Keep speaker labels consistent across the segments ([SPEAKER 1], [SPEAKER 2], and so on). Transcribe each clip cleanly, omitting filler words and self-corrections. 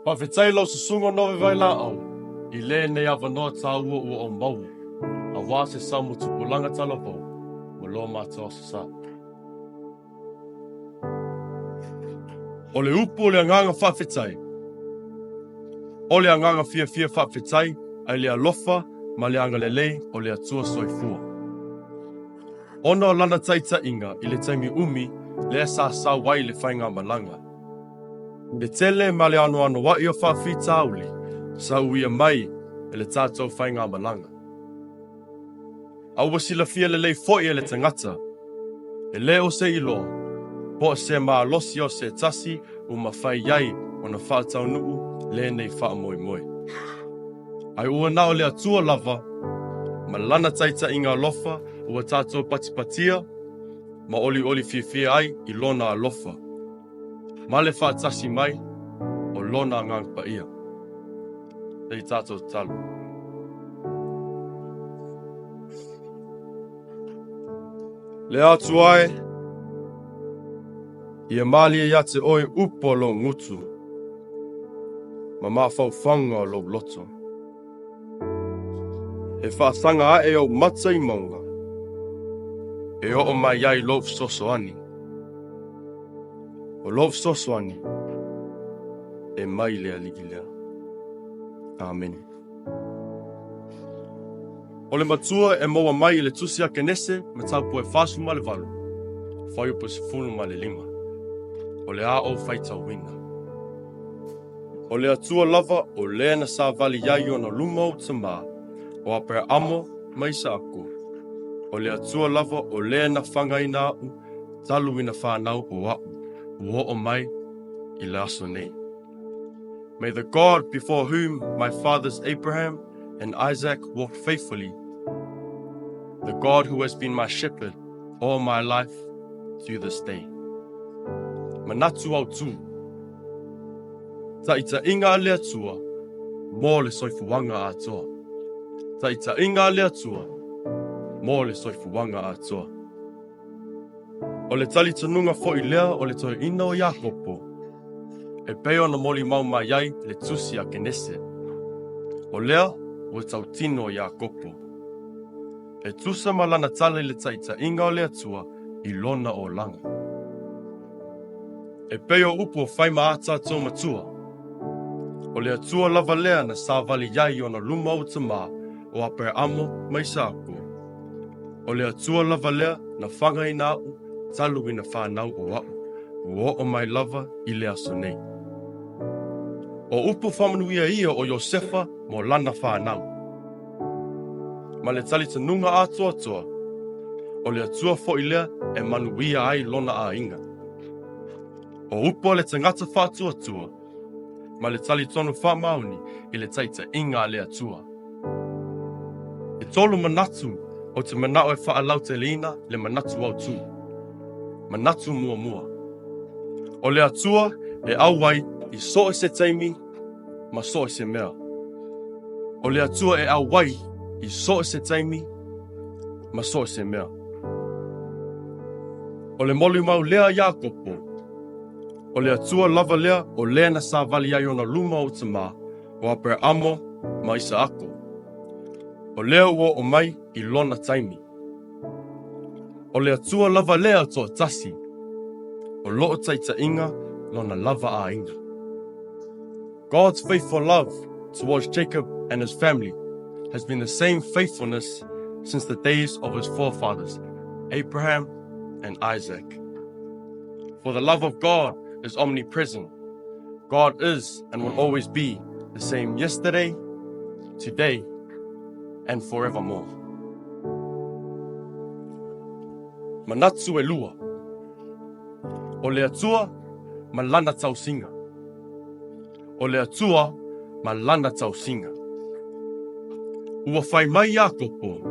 [SPEAKER 1] Pawhetai lau susunga nove vai la au. I le ne awanoa tā ua ua o mau. A wā se Sauniga Lotu Tupulaga tala vau. Mo lo mātua se sa. O le upu o le anganga whawhetai. O le anganga fia whawhetai. Ai le alofa ma le anga lelei o le atua soifua. Ona o lana taita inga i le taimi umi le sa wai le whainga malanga. Le tele ma le ano wa i o whawhita auli, sa uia mai e le tātou whainga malanga. Aua sila fia le lei foi e le tangata, e le o se ilo, po se maa losi o se tasi u mawhai iai o na whaatau nuu le nei wha moi moi. Ai ua nao le atua lava, ma lana taita inga alofa ua tātou patipatia, ma oli fia ai i lona alofa. Ma le whaatasi mai o lona ngangpa ia. Nei tātou talu. Le atuae, ia mali e te oi upo lo ngutu, ma mawhau whanga lo loto. E whaasanga e o mata i maunga, e o mai iai lo sosoani. O lo sosoani, e mai lea ligilea. Amen. O le matua e moa mai le tusi a Kenese me taupu e whasu ma le walu. Whai upo se funu ma le 5. O le a o whaitau wina. O le atua lava o le na savali iai o na luma o tama. O Aperaamo mai sa aku. O le atua lava o le na fagaina talu ina fanau o au. Ua o mai I le aso nei. May the God before whom my fathers Abraham and Isaac walked faithfully, the God who has been my shepherd all my life to this day. Manatu Autu. Taita inga le atua, mo le soifuaga atoa. Taita inga le atua, mo le soifuaga atoa. O le tali tanunga fo I lea o le toi ina o Iakopo. E peo na moli mau mai ai le tusi a Kenese. O lea o tau tino o Iakopo. E tusa malana tala le taita inga o le atua I lona o langa. E peo upo o whaima ata tō matua. O le atua lava lea na savali iai o na luma o tama o Aperaamo mai sa aku. O le atua lava lea na fagaina talu ina fanau o au. Ua o mai lava I le aso nei. O upu whamanuia ia o Iosefa mo lana fanau. Ma le tali tanunga atoa. O le atua fo ilea e manuia ai lona a inga. O upu le tangata whaatua. Ma le tali tonu whamauni I le taita inga le atua. E tolu manatu o te manao e whaalau te lina le Manatu Autu. Manatu mua. O le atua e auai I so se taimi, ma so se mea. O le atua e auai I so se taimi, ma so se mea. O le moli mau lea Iakopo. O le atua lava lea o lea na savali ai ona luma o tama, o Aperaamo ma Isaako. O lea ua o mai I lona taimi. O le atua lava lea toa tasi. O loo taita inga lona lava a inga. God's faithful love towards Jacob and his family has been the same faithfulness since the days of his forefathers, Abraham and Isaac. For the love of God is omnipresent. God is and will always be the same yesterday, today, and forevermore. Manatu lua. O le atua, ma lana tausinga. O le atua, ma lana tausinga. Ua whai mai Iakopo.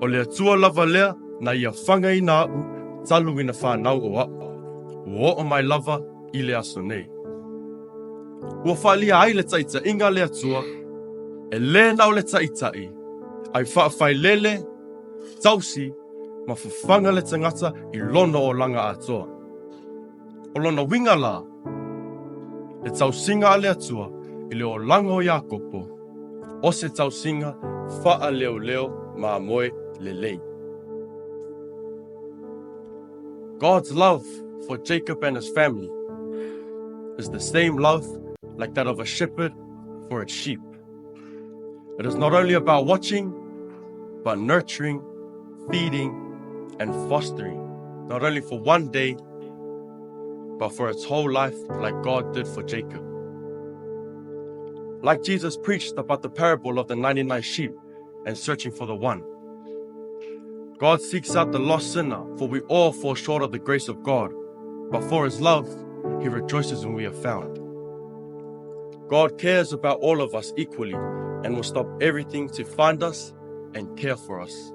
[SPEAKER 1] O le atua lava lea na ia fagaina talu ina fanau o au. Ua o mai lava I le aso nei. Ua whaalia ai le taita inga le atua, e le nao le taitai, ai whaafai lele, tausi, ma fufanga le tangata I lona o langa atoa. O lona winga la, e tausinga a le atua i le o langa o Iakopo, o se tausinga faa leo leo ma moe le lei. God's love for Jacob and his family is the same love like that of a shepherd for its sheep. It is not only about watching, but nurturing, feeding, and fostering, not only for one day, but for its whole life, like God did for Jacob. Like Jesus preached about the parable of the 99 sheep and searching for the one. God seeks out the lost sinner, for we all fall short of the grace of God, but for his love, he rejoices when we are found. God cares about all of us equally and will stop everything to find us and care for us.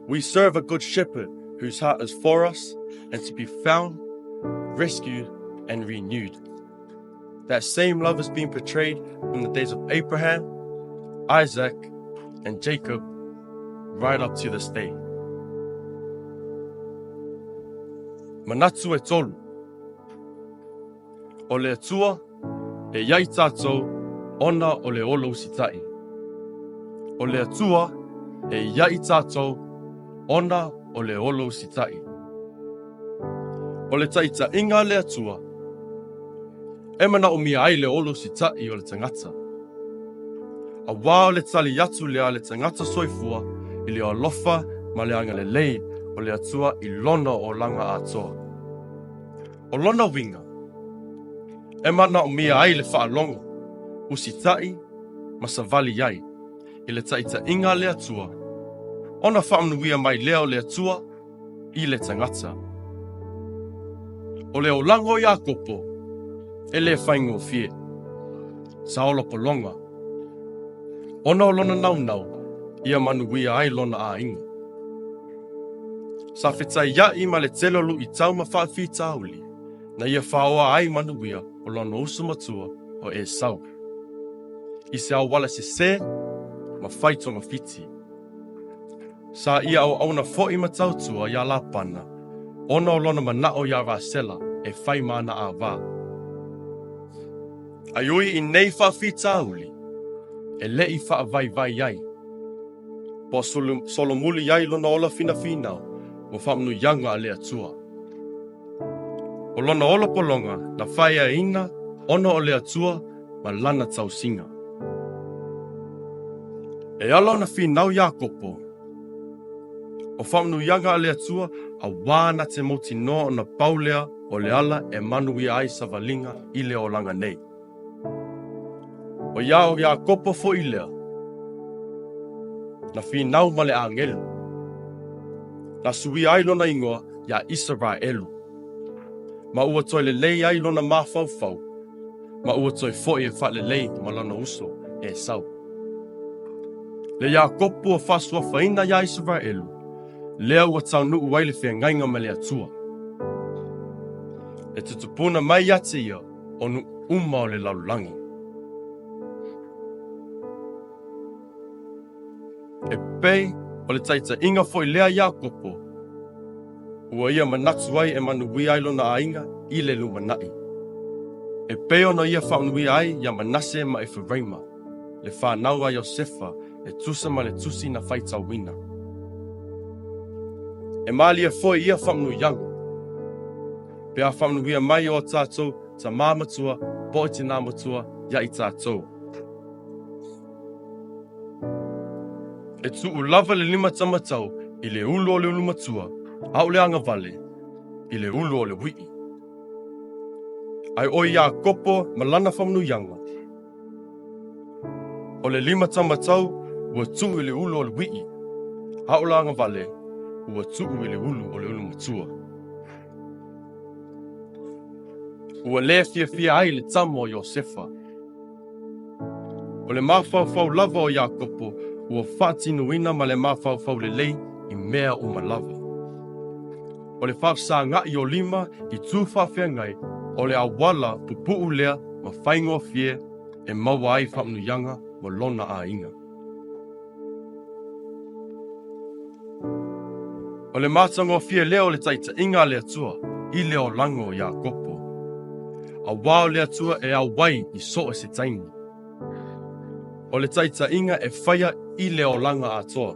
[SPEAKER 1] We serve a good shepherd whose heart is for us and to be found, rescued, and renewed. That same love is being portrayed from the days of Abraham, Isaac, and Jacob right up to this day. Manatu e tolu. O le atua e iai tātou ona o le olo usitai. O le atua e iai tātou ona o le olo usitai. O le taita inga le atua e mana o mia ai le olo usitai o le tangata. A wā o le tali atu lea le tangata soifua i le alofa ma le anga le lei o le atua i lona o langa atoa. O lona winga, e mana o mia ai le whaalongo, usitai ma savali iai, i le taita inga le atua, ona whaamnuia mai leo le atua i le tangata. O le o lango Iakopo, e le whaingo fie, sa olo polonga. Ona o lona nau, ia manuia ai lona a inga. Sa whetai iai ma le telolu i tau ma whaafi tauli, na ia whaoa ai manuia o lona usu matua o e sau. I se au wala se ma whaitonga fiti. Sa ia au auna fo i matautua ia la pana, ona o lona manao ia rasela e whai mana a wā. Aiui i nei whaafi tauli, e le i wha vai ai. Po solomuli ai lona ola fina finau, mo whamnu yanga a le atua. O lona ola polonga, na whaia ina, ona o le atua, ma lana tausinga. E ala na finau Iakopo, o whamnu yanga a le atua, a wana te moti noa o na paulea o le ala e manuia ai savalinga i le o langa nei. O iao Iakopo fo i lea, na finau ma le angelu. Na sui ai lona ingoa ia Israelu. Ma ua toi le lei ai lona mawhauwhau. Ma ua toi foi e wha le lei ma lona uso e sau. Le Iakopo a whasua whaina ia Israelu. Lea ua taunu uai le whiangainga ma le atua. E tutupuna mai ate ia onu uma o le lalulangi. E pei o le taita inga foi lea Iakopo. Ua ia manatu ai e manuia ai lona ainga i le luma nai. E pei ona ia whaunuia ai ia Manase ma Aperaamo. Le fanau a Iosefa e tusa ma le tusi na whaitawina. E malia foi ia whaunuiango. Pe a whaunuia mai o tātou ta māmatua po i tina matua ia i tātou. E tu ulava le lima tamatau i le ulu o le ulu matua, au le anga vale, i le ulu o le wii. Ai o Iakopo malana whamnuianga. O le lima tamatau ua tu i le ulu o le wii, au le anga vale, ua tu i le ulu o le ulu matua. Ua le fia ai le tama o Iosefa. O le mawhauwhau lava o Iakopo, ua whaatinuina ma le mawhauwhau le lei i mea o malava. O le whawsa ngai o lima i tū whawhengai, o le awala pupuu lea ma whaingoa fie e maua ai whamnuianga mo lona a inga. O le mātango fie lea o le taita inga le atua, i leo lango o Iakopo. A wā o le atua e au wai I so se taimi. O le taitainga e whaia I le o langa atoa.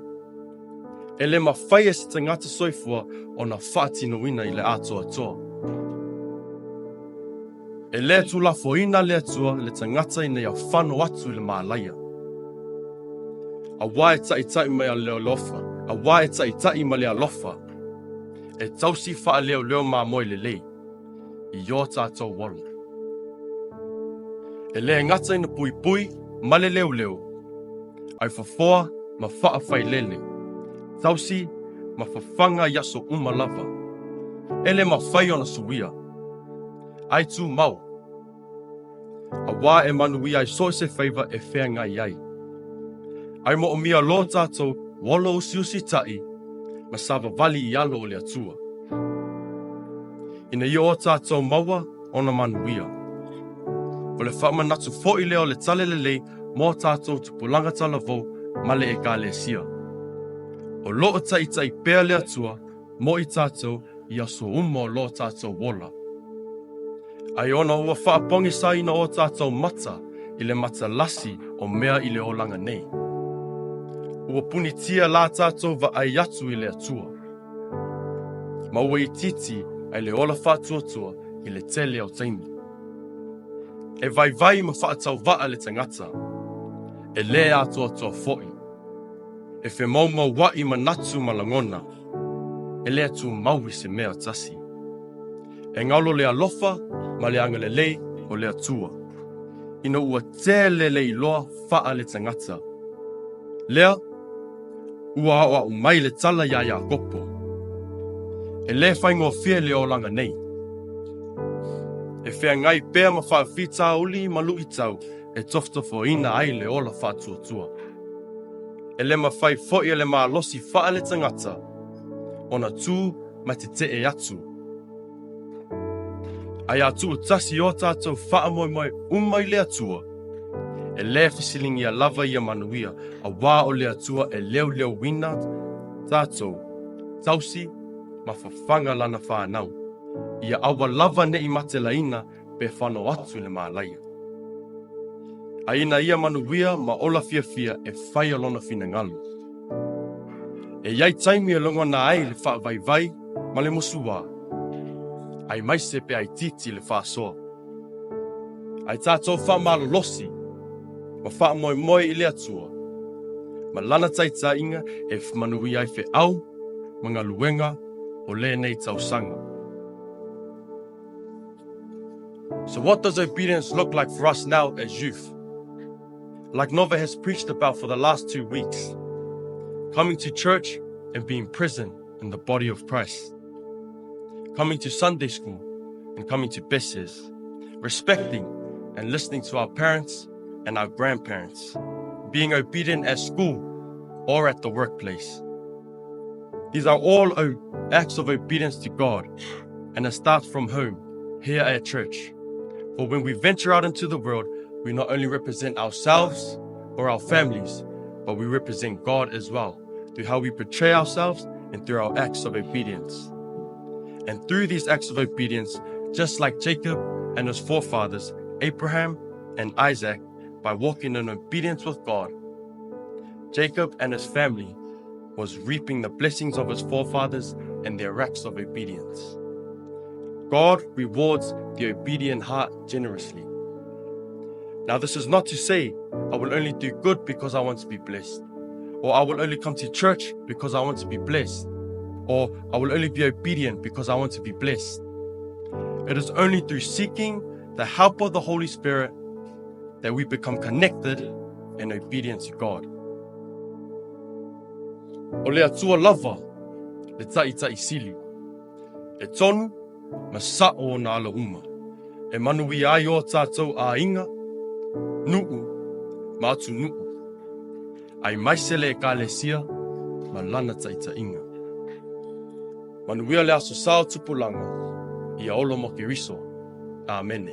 [SPEAKER 1] E le mawhaia se tangata soifua o na whaatinoina I le atoa toa. E le tulafoina le atua le tangata I nei au fanau autu I le mālaia. A wā e taitai mai a leo lofa. A wā e taitai ma le alofa. E tausi wha leo leo mā moi le lei. I o tātou walu. E le ngata ina pui pui, ma le leo leo. Ai whafoa ma wha whai lele. Tausi ma whawhanga yaso umalava. E le ma whai ona suia. Ai tū mau. A wā e manui ai so se whaiva e whea ngai ai. Ai mo o mia lo tātou, walo usi tai, ma savali I alo o le atua. Ina o tātou maua ona manuia. O le whamanatu fo'i leo le tale le lei mō tātou tupulaga talavou ma le ekalesia. O loo tai pēa le atua mo I tātou I aso umo lo tātou wola. Ai ona ua whaapongi saina o tātou mata I le mata lasi o mea I le olanga nei. Ua punitia la tātou va ai atu I le atua. Ma ua I titi ai le ola whātuatua I le tele au taimi. E vai ma whaatau vaa le tangata. E le atoa fo'i. E whe mau wai manatu malangona. E le atu maui se mea tasi. E ngaulo le alofa ma le anga le lei o le atua. Ina ua tele le iloa faa le tangata. Lea, ua awa umai le tala ia kopo. E le whaingoa fia le o langa nei. E whea ngai pēr ma whaafita uli ma lui tau e toftofo ina ai le ola whātuatua. E le ma whai fo'i e le ma losi wha le tangata o na tū ma te e atu. Ai atu tasi o tātou wha moi umai le atua. E le fisilingi a lava ia manuia a wā o le atua e leo wina tātou tausi ma whawhanga lana fanau. Ia awa lava ne I matelaina pe fanau autu le mālaia. Aina ia manuia ma ola fia e whai alona fina ngalu. E iai taimi e longa na ai le wha vai ma le musua. Ai maise pe ai titi le wha soa. Ai tātou wha malolosi ma wha moi I le atua. Ma lana taitainga e manuia ai fe au ma ngā luenga o le nei tausanga. So what does obedience look like for us now as youth? Like Nova has preached about for the last 2 weeks, coming to church and being present in the body of Christ, coming to Sunday school and coming to Besses, respecting and listening to our parents and our grandparents, being obedient at school or at the workplace. These are all acts of obedience to God, and it starts from home, here at church. For when we venture out into the world, we not only represent ourselves or our families, but we represent God as well, through how we portray ourselves and through our acts of obedience. And through these acts of obedience, just like Jacob and his forefathers, Abraham and Isaac, by walking in obedience with God, Jacob and his family was reaping the blessings of his forefathers and their acts of obedience. God rewards the obedient heart generously. Now, this is not to say I will only do good because I want to be blessed, or I will only come to church because I want to be blessed, or I will only be obedient because I want to be blessed. It is only through seeking the help of the Holy Spirit that we become connected and obedient to God. O le atua lava, le tai sili, e tonu, ma sa'o na ala uma. E manui ai o tātou a inga, nuu, ma atu nuu. Ai maisele e kālesia, ma lana taita inga. Manuia le aso sao tupulanga, ia olo mo ke riso. Amen.